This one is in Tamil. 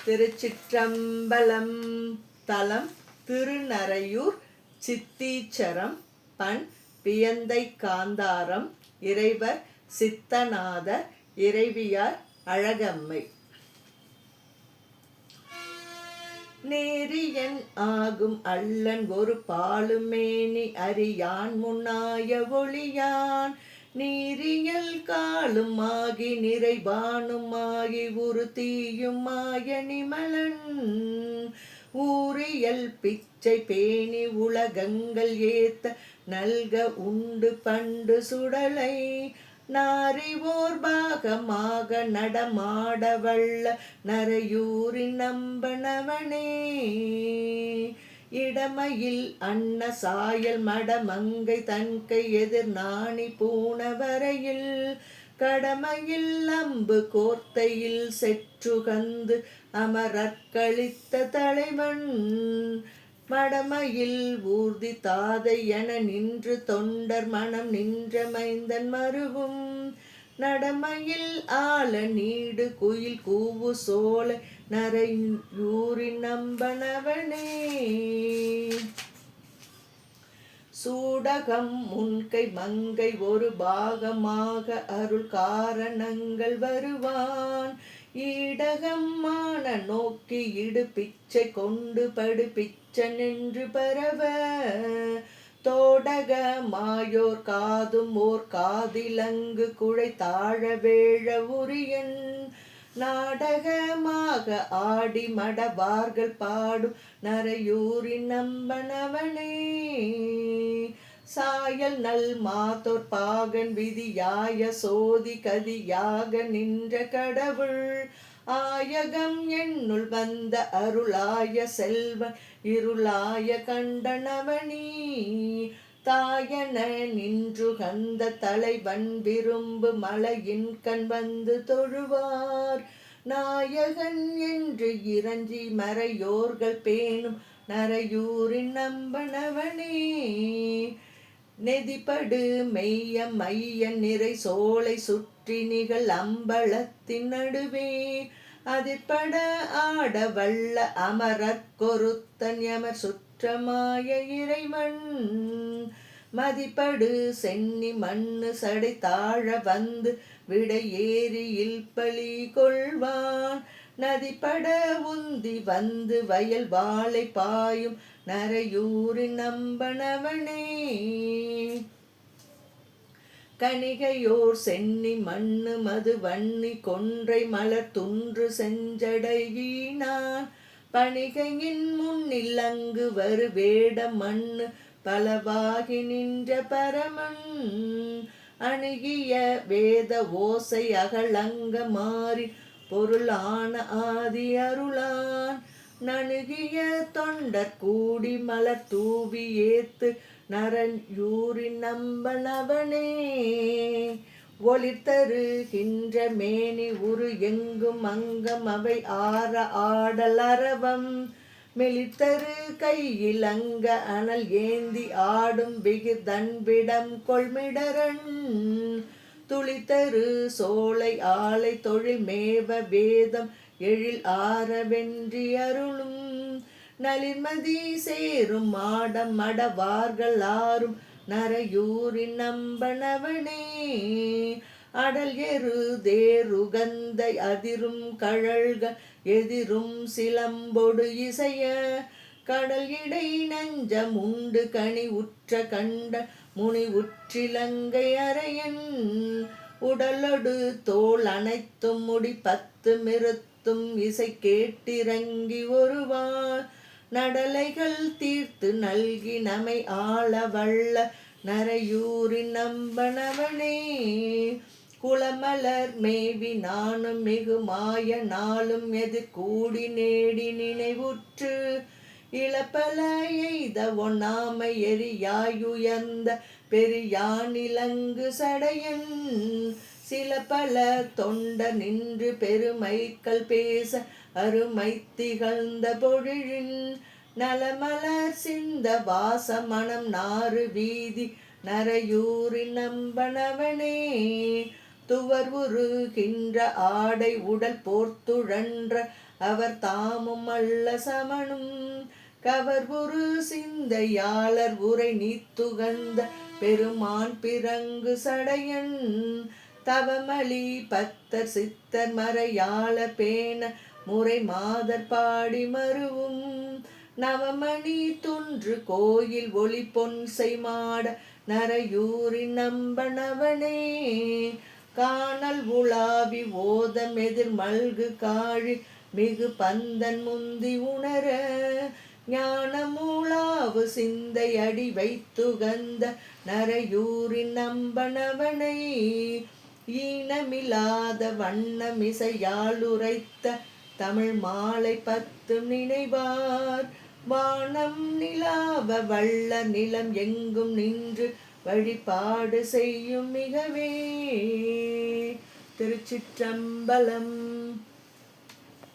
திருச்சிற்றம்பலம். தலம் திருநறையூர் சித்தீச்சரம். பண் பியந்தை காந்தாரம். இறைவர் சித்தநாதர். இறைவியார் அழகம்மை. நேரியன் ஆகும் அல்லன் ஒரு பாலுமேனி அறியான் முன்னாய ஒளியான் நீரியல் காலும் ஆகி நிறைவானும் ஆகி உரு தீயும் மாய நிமலன் ஊரியல் பிச்சை பேணி உலகங்கள் ஏத்த நல்க உண்டு பண்டு சுடலை நாரிவோர் பாகமாக நடமாட வல்ல நரையூரின் நம்பனவனே இடமையில் அன்ன சாயல் மடமங்கை தன்கை எதிர் நாணி பூணவரையில் கடமையில் அம்பு கோர்த்தையில் செற்றுகந்து அமரற்களித்த தலைவன் மடமையில் ஊர்தி தாதை என நின்று தொண்டர் மனம் நின்ற மைந்தன் மருவும் நடமையில் ஆல நீடு குயில் கூவு சோலை நரையூரின் நம்பனவனே சூடகம் முன்கை மங்கை ஒரு பாகமாக அருள் காரணங்கள் வருவான் ஈடகம் மான நோக்கி இடு பிச்சை கொண்டு படு பிச்சை நின்று பரவ தோடக மாயோர் காதும் ஓர் காதிலங்கு குழை தாழ வேழ உரியன் நாடகமாக ஆடி மடவார்கள் பாடும் நரையூரின் நம்பனவனே சாயல் நல் மாதோர் பாகன் விதியாய சோதி கதியாக நின்ற கடவுள் ஆயகம் என்னுள் வந்த அருளாய செல்வன் இருளாய கண்டனவனி தாயன நின்று கந்த தலைவன் விரும்பு மலையின் கண் வந்து தொழுவார் நாயகன் என்று இறஞ்சி மறையோர்கள் பேணும் நரையூரின் நம்பனவனே நெதிபடு மெய்ய மைய நிறை சோலை சுற்றி நிகழ் அம்பலத்தின் நடுவே அதிற்பட ஆட வல்ல அமரற்கொருத்தன் எமர் சுற்றமாய இறைவன் மதிப்படு சென்னி மண்ணு சடை தாழ வந்து விடை ஏரியில் பலி கொள்வான் நதிப்பட உந்தி வந்து வயல் வாழை பாயும் நரையூரின் நம்பனவனே கணிகையோர் சென்னி மண்ணு மது வன்னி கொன்றை மலர் துன்று செஞ்சடையினான் பணிகையின் முன்னில் அங்கு வரு வேட மண்ணு பலவாகி நின்ற பரமன் அணுகிய வேத ஓசை அகலங்க மாறி பொருளான ஆதி அருளான் நணுகிய தொண்டர் கூடி மலர் தூவி ஏத்து நரையூரின் நம்பனவனே ஒளித்தருகின்ற மேனி உரு எங்கும் அங்கம் அவை ஆற ஆடல் அரவம் மெளித்தரு கையில் அங்க அனல் ஏந்தி ஆடும் விகிர் தன்பிடம் கொள்மிடரன் துளித்தரு சோலை ஆலை தொழில் மேவ வேதம் எழில் ஆற வென்றி அருளும் நலிர்மதி சேரும் மாடம் மடவார்கள் ஆறும் நரையூரின் நம்பனவனே அடல் எரு தேருகந்தை அதிரும் கழல்கள் எதிரும் சிலம்பொடு இசைய கடல் இடை நஞ்சம் உண்டு கனி உற்ற கண்ட முனி உற்றிலங்கை அரையன் உடலொடு தோல் அனைத்தும் முடி பத்து மிருத்தும் இசை கேட்டிறங்கி ஒருவாள் நடலைகள் தீர்த்து நல்கி நமை ஆள வல்ல நரையூரின் நம்பனவனே குளமலர் மேவி நானும் மிகு மாய நாளும் எதிர் கூடி நேடி நினைவுற்று இளப்பல எய்த ஒண்ணாமை எரியாயுயர்ந்த பெரியானிலங்கு சடையன் சில பல தொண்ட நின்று பெருமைக்கள் பேச அருமை திகழ்ந்த பொழிழின் நலமலர் சிந்த வாச மனம் நாறு வீதி நரையூரின் நம்பனவனே துவர் உருகின்ற ஆடை உடல் போர்த்துழன்ற அவர் தாமும் அல்ல சமணும் கவர்வுரு சிந்தையாளர் உரை நீத்துகந்த பெருமான் பிறங்கு சடையன் தவமலி பத்தர் சித்தர் மறையாள பேண முறை மாதர் பாடி மருவும் நவமணி துன்று கோயில் ஒளி பொன்சை மாட நரையூரின் நம்பனவனே காணல் உலாவி ஓதம் எதிர் மல்கு காழி மிகு பந்தன் முந்தி உணர ஞானமூளாவு சிந்தை அடி வைத்துகந்த நரையூரின் நம்பனவனை ஈனமில்லாத வண்ணமிசையாளுரைத்த தமிழ் மாலை 10 நினைவார் வானம் நிலாவ வள்ள நிலம் எங்கும் நின்று வழிபாடு செய்யும் மிகவே. திருச்சிற்றம்பலம்.